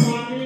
स्वामी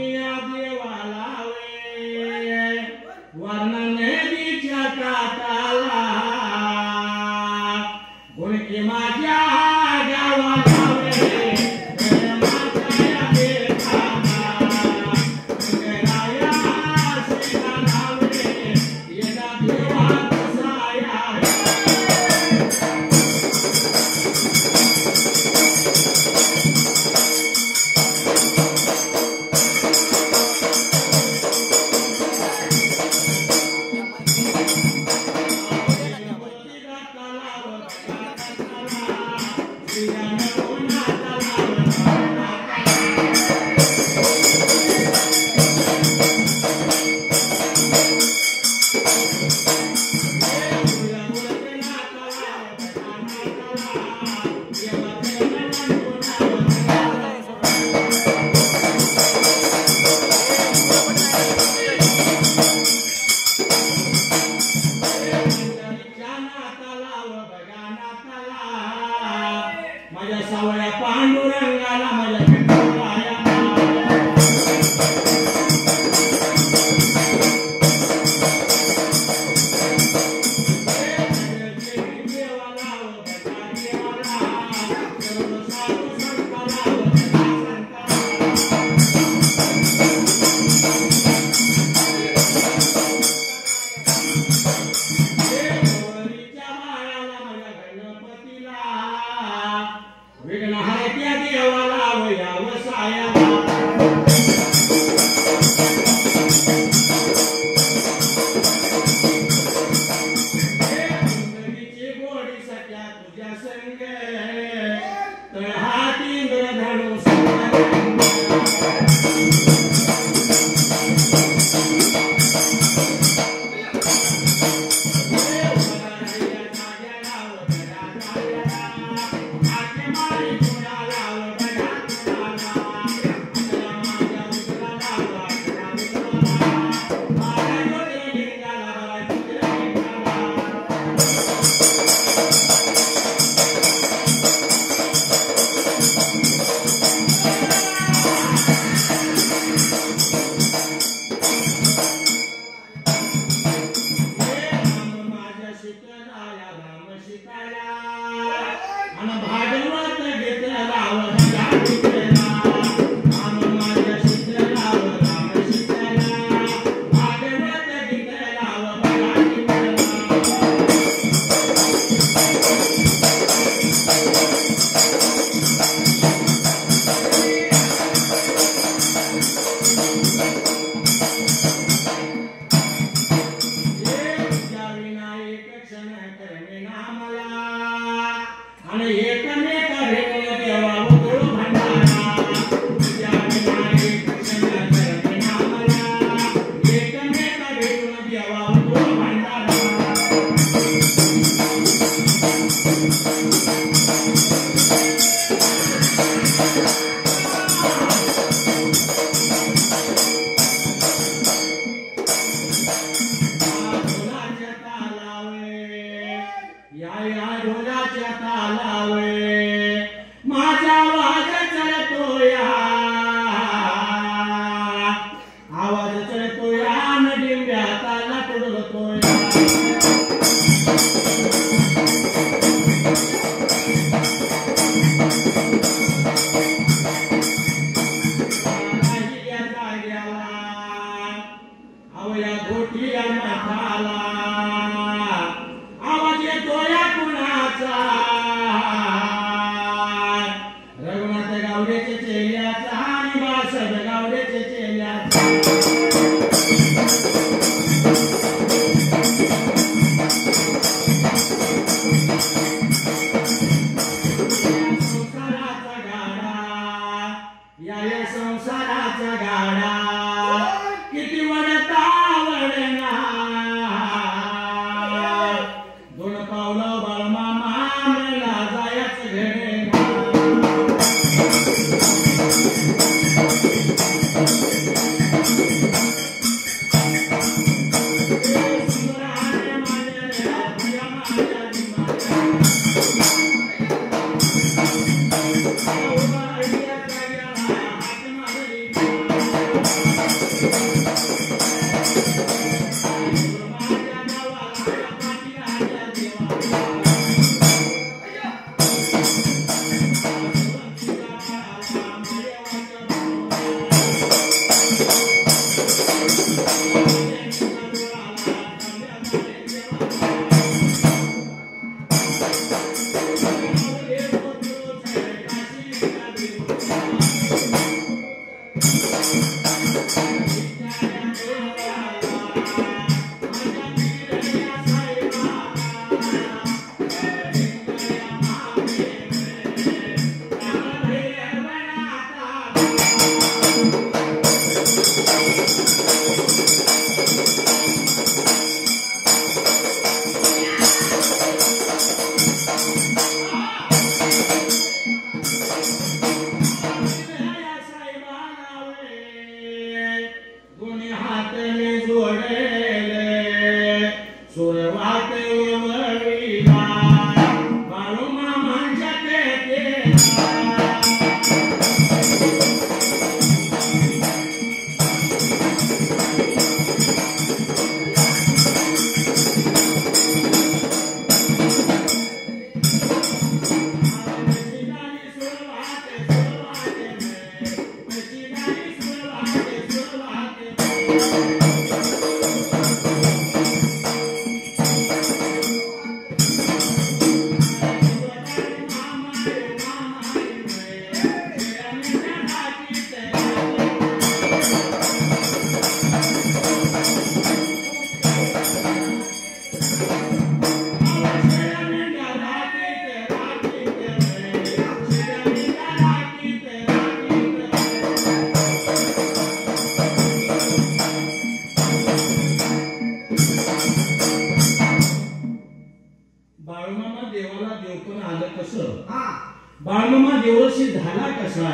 बाळमामा देवशी झाला कसा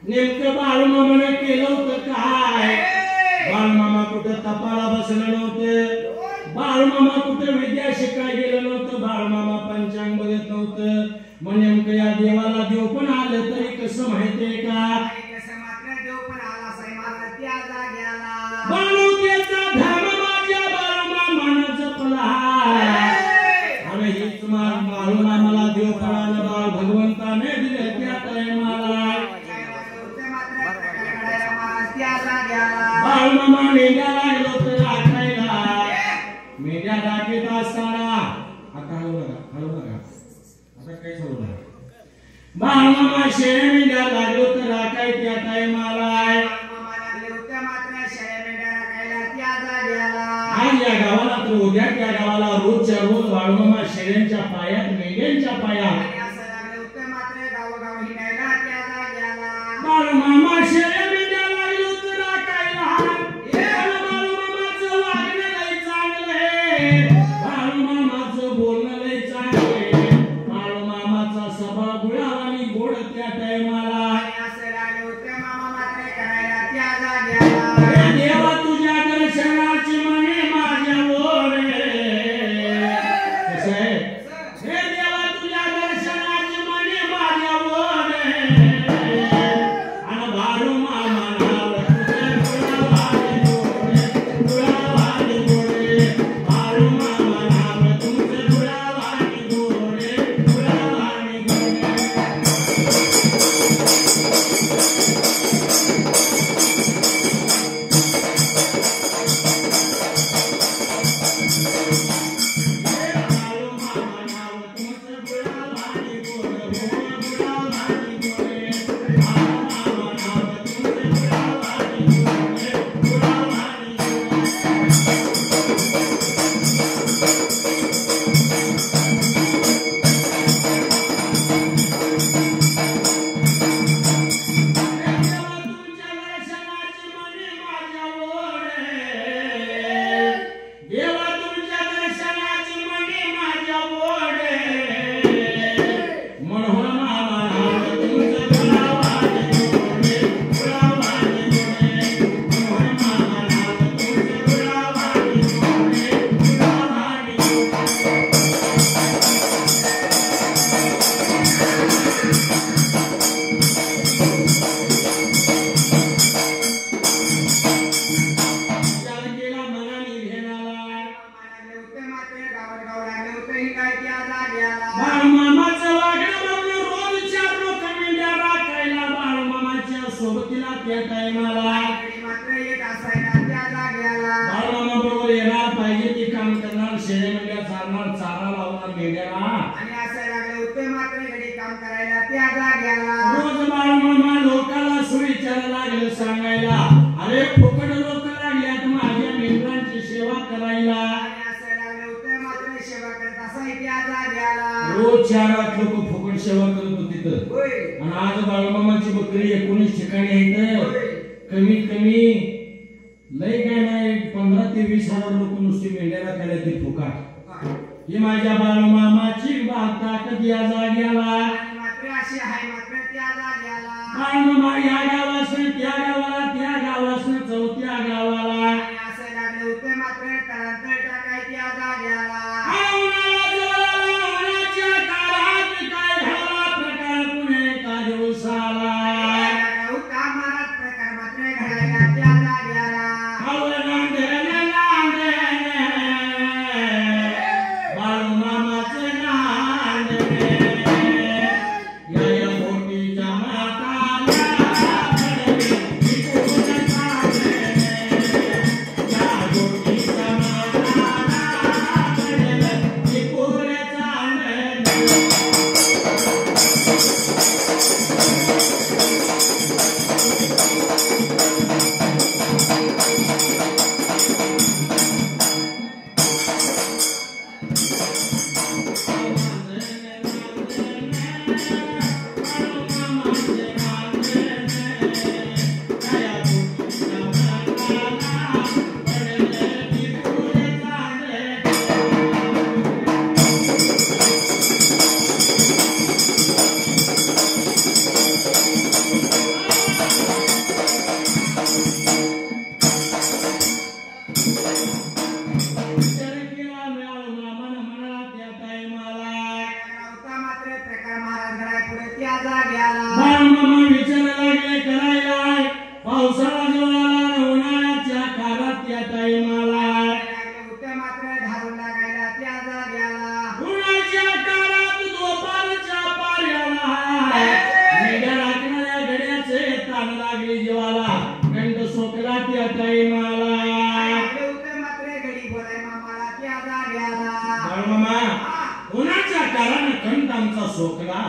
नेमकं बाळमामाने केलं होतं काय बाळमामा कुठं तपाला बसलं नव्हतं बाळमामा कुठं विद्या शिकाय गेलं नव्हतं बाळमामा पंचांग बघत नव्हतं मग नेमकं या देवाला देव पण आलं तरी कसं माहितीये का कसं मात्र देव पण आला साईमाला त्या जाग्याला बाळूकेचा धर्म माझ्या बाळमामानं जपला आणि हीच बाळमामाला देव पळाला बाळ भगवंताने दिले त्या टायमाला बाळमामा मेंढ्याला गेलो तर राखायला मेंढ्या राखीत असताना आता हलू नका आता काही सांगू नका बाळमामा शेळ्या मेंढ्या लागलो तर राखाय त्या टायमाला आज या गावाला तर उद्या त्या गावाला रोजच्या रोज बाळमामा शेळ्यांच्या पायात मेंढ्यांच्या पायात बाळमामा शेळ्या मेंढ्या लागलो तर राखायला बाळमामाचं वागणं लय चांगले बाळमामाचं बोलणं लय चांगले बाळमामाचा स्वभाव गुळाव आणि गोड त्या टायमाला देवा तुझ्या दर्शनाची मने माझ्या ओरे कसं आहे हे देवा तुझ्या दर्शनाची होतीला त्या टायमाला गडी मात्र येत असायला त्या जाग्याला बाळूमामा बरोबर येणार पाहिजे ते काम करणार शेळे म्हणजे चालणार चारा लावणार मेंढ्याला आणि असं लागलं होतं मात्र गडी काम करायला त्या जाग्याला रोज बाळूमामा लोकाला सुविचार लागले सांगायला अरे फुकट लोक लागल्यात माझ्या मेंढरांची सेवा करायला आणि असं लागलं होतं मात्र सेवा करत असाय त्या जाग्याला रोज 4 लोक फुकट सेवा करत होते तर होय आणि आज बाळूमामाची बकरी 19 ठिकाणी आहेत होय कमीत कमी लय काय नाही 15 ते 20 हजार लोक नुसती मेंढ्याला खायला ते फुकट ही माझ्या बाळूमामाची ताकद या जाग्याला आणि मात्र अशी आहे मात्र त्या जाग्याला बाळूमामा या गावासन त्या गावाला त्या वासना चौथ्या गावाला आणि असं लागलं होतं मात्र तळांतर टाकाय त्या जाग्याला उन्हाळ्याच्या काळात काय झाला प्रकार पुणे का दिवसाला होता महाराज प्रकार मात्र घडायला त्या जाग्याला बाळूमामाचं नांदणे या मोठीच्या माताला बाळूमामा विचारायला लागले करायला पावसाळा जोराला उन्हाळ्याच्या काळात त्या टायमाला उन्हाळ्याच्या काळात दुपारच्या पाऱ्याला मेघा राखणाऱ्या गड्याचे ताण लागले जीवाला कंठ सोकला त्या टायमाला बाळूमामा उन्हाच्या काळानं कंठ आमचा सोकला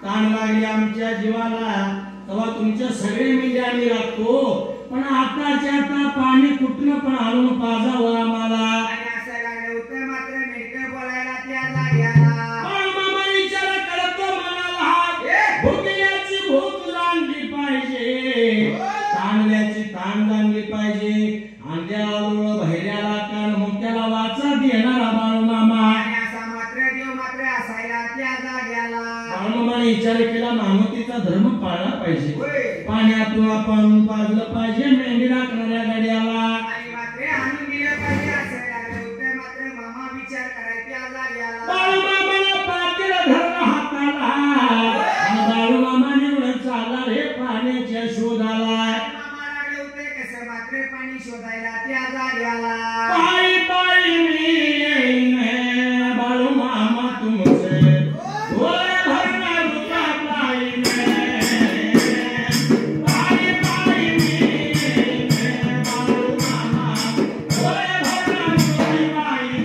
ताण लागली आमच्या जीवाला तेव्हा तुमच्या सगळे मेंढ्या आम्ही राखतो पण आताच्या आता पाणी कुठनं पण आणून पाजावं आम्हाला बाळूमामा विचार करतो मनाला भुकल्याची भूक जाणली पाहिजे ताणल्याची ताण जाणली पाहिजे अंड्याला बहिऱ्याला कान मुक्याला वाचा देणारा बाळूमामा बाळूमामाने विचार केला मानवतेचा धर्म पाळला पाहिजे पाण्यातून आपण पाजलं पाहिजे मेंढी राखणाऱ्या गाड्याला बाळूमामाने पातेल धरलं हाताला आणि बाळूमामाने उडून चालला रे पाण्याच्या शोधाला पाणी शोधायला त्या जाग्याला पायी पायी मी येईन बाळूमामा तुमचे डोळे भरणार रुपा पायी पायी पायी मी येईन बाळूमामा डोळे भरणार रुपा पायी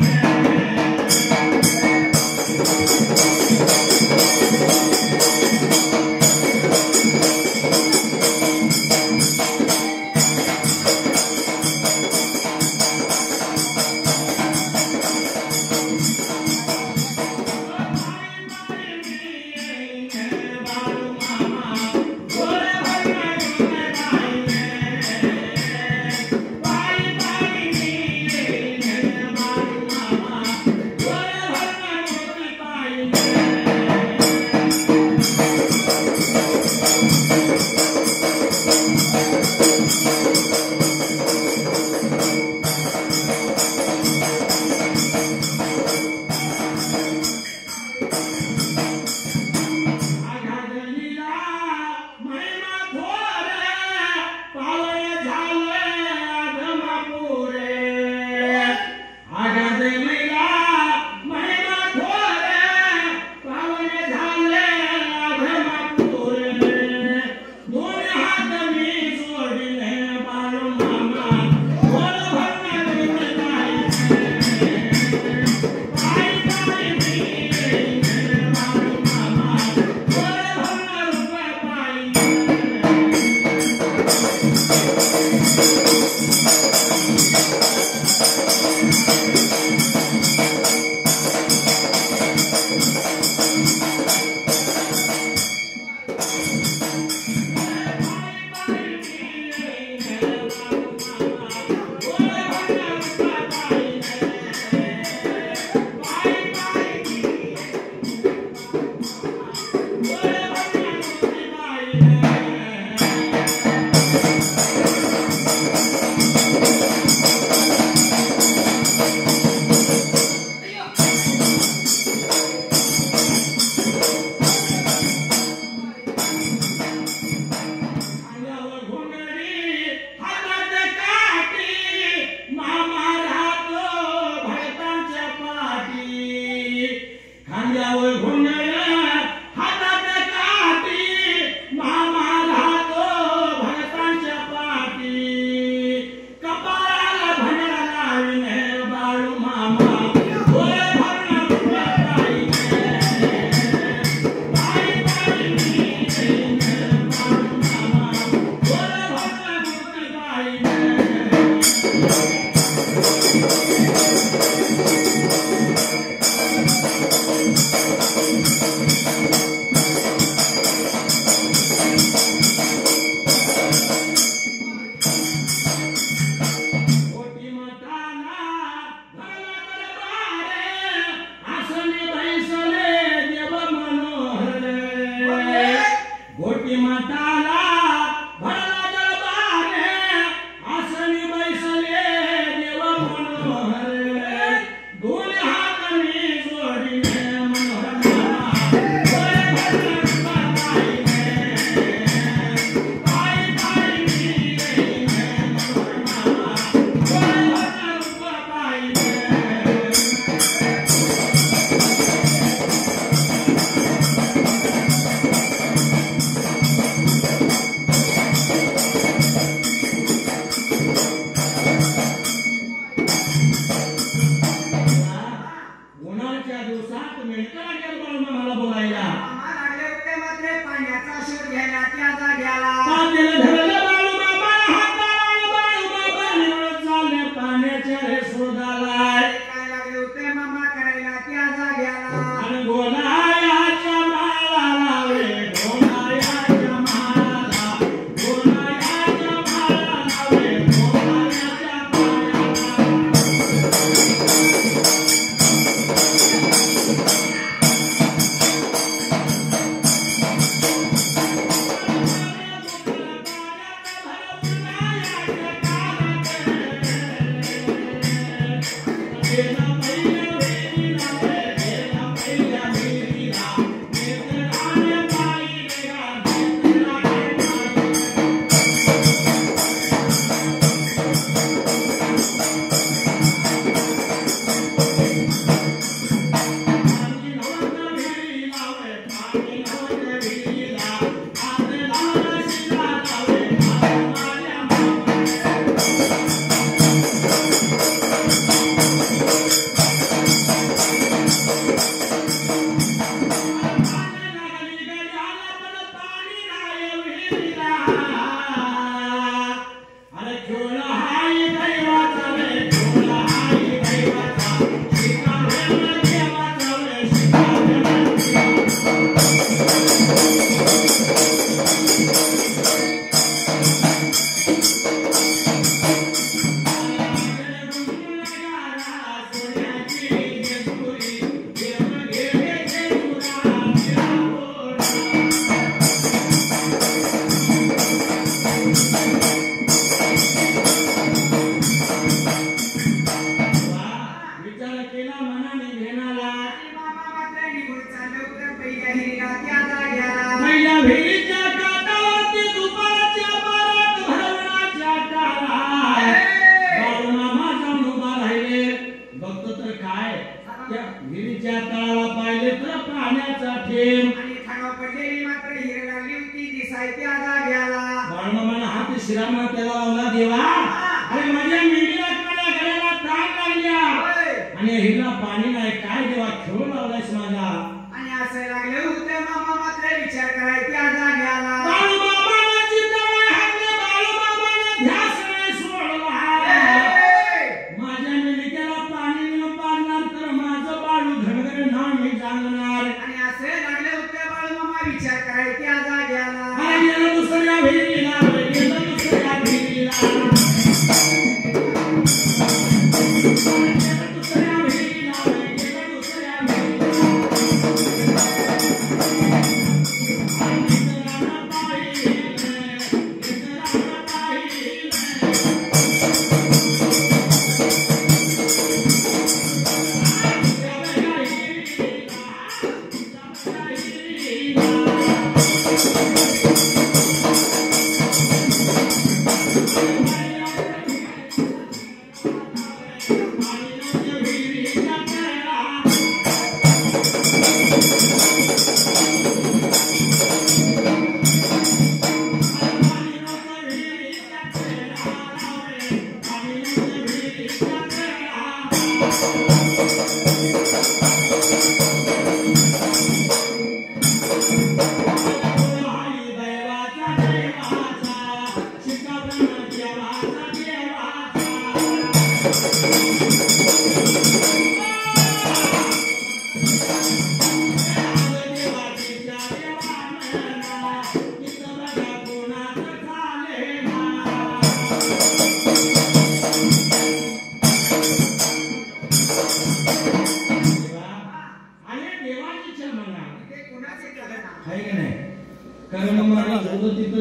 शिरामा त्याला लावला देवा अरे माझ्या मेंढीला माझ्या गळ्याला ताण लागल्या आणि हिला पाणी नाही काय देवा खेळून लावलायस माझा आणि असं लागले होते मामा मात्र विचार करायची आज जाग्याला बाळू मामाला चिंताला हाकले बाळू मामाला ध्यास नाही सोडला माझ्या मेंढीला पाणी न पाजणार तर माझं बाळू धनगर नाव मी जाणणार आणि असे लागले होते बाळू मामा विचार करायची आज जाग्याला अरे गेलं दुसऱ्या भिरीला गेलं दुसऱ्या भिरीला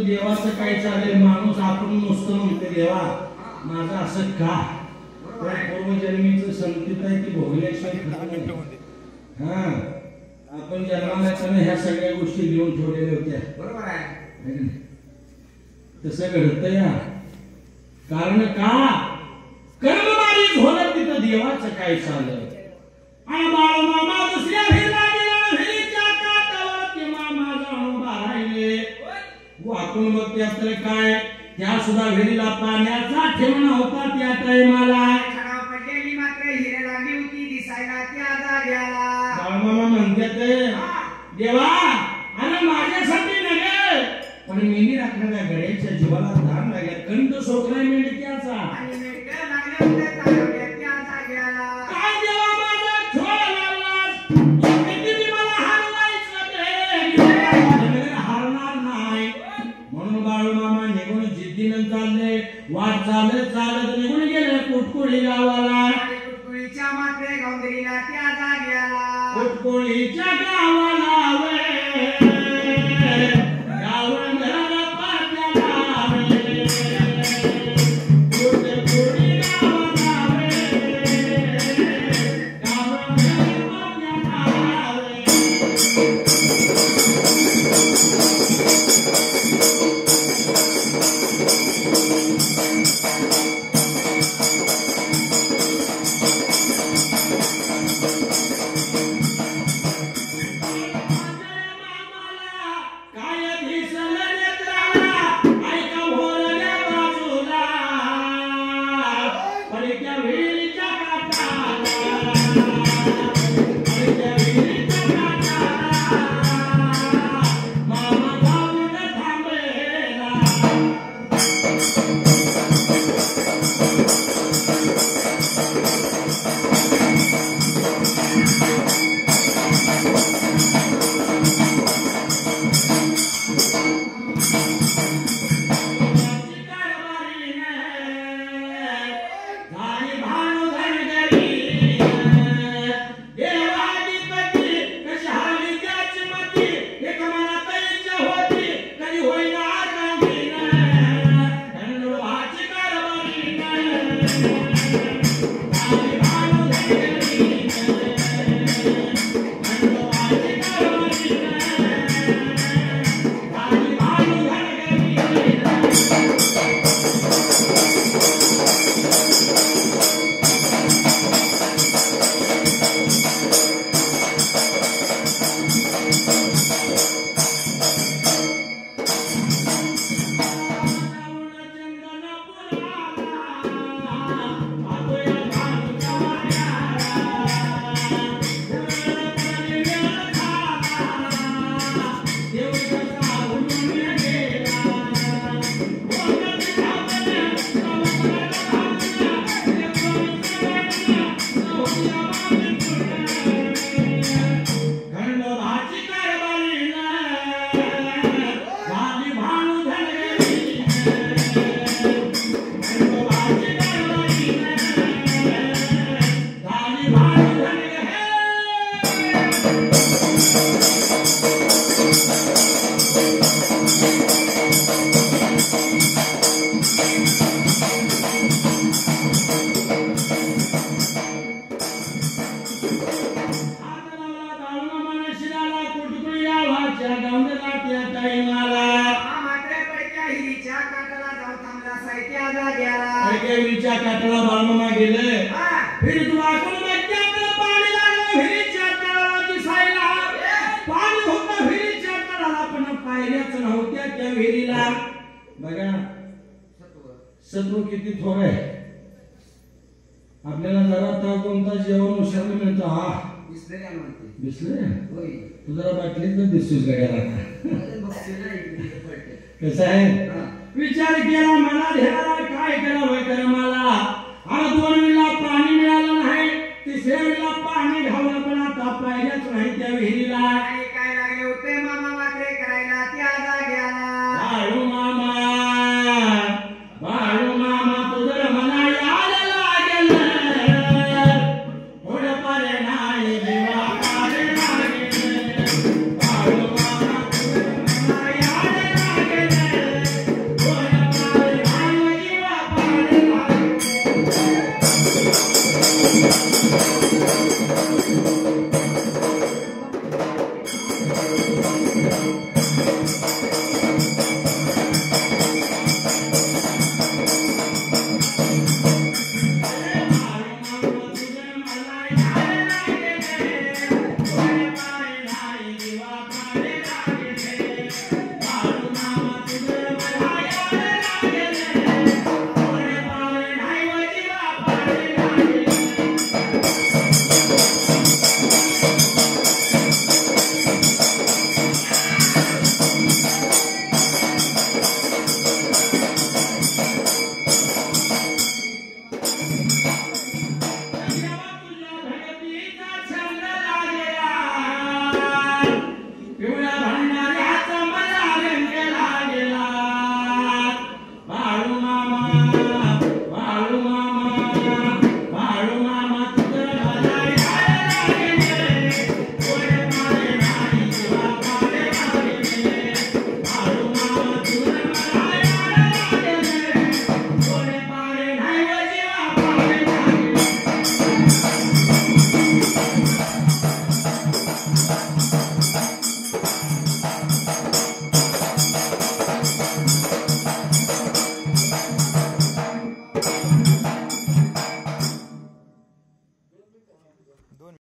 देवाचं काय चालेल माणूस आपण नुसतं म्हणते देवा माझं असं का पूर्वजन्मीचं संगतीत आहे ती भोगल्याशिवाय हा आपण जन्माला ह्या सगळ्या गोष्टी घेऊन ठेवलेल्या होत्या बरोबर आहे तसं घडतं या कारण का कर्ममारी झोलत तिथं देवाचं काय चाललं आणि बाळू मामा दुसऱ्या भिरला गेला भिरीच्या काठावर मामा जाऊन उभा राहिले वाकून बघते तर काय त्या सुद्धा विहिरीला पाण्याचा ठेवणा होता त्या टायमाला खराब पडलेली मात्र हिरे लागली होती दिसायला त्या जाग्याला बाळमामा म्हणते देवा अरे माझ्यासाठी नव्हे पण मेंढी राखणाऱ्या गड्याच्या जीवाला धार लागल्या कंठ सोकलाय मेंढक्याचा आणि मेंढ्या लागले होते तारवड्या त्या जाग्याला काय देवा माझा झोळ लागला किती मला हरवायचं ते हारणार नाही म्हणून बाळू मामा निघून जिद्दीनं चालले वाट चालत चालत निघून गेले कुटकुळी गावाला कुटकुळीच्या मात्र गौंदरीला त्या जाग्याला कुटकुळीच्या गावाला त्या जाग्याला विहिरीच्या काठाला बाळमामा गेले हा. फिर वाकून बघितलं पाणी लागलं विहिरीच्या तळाला दिसायला पाणी होतं विहिरीच्या तळाला पण पायऱ्याच नव्हत्या त्या विहिरीला बघा सत्व किती थोर आहे आपल्याला जरा तास 2 तास जेवण उशाला मिळतं हा दिसले तू जरा बाटलीत तर दिसतोस गड्याला कसं आहे विचार केला मनात ह्याला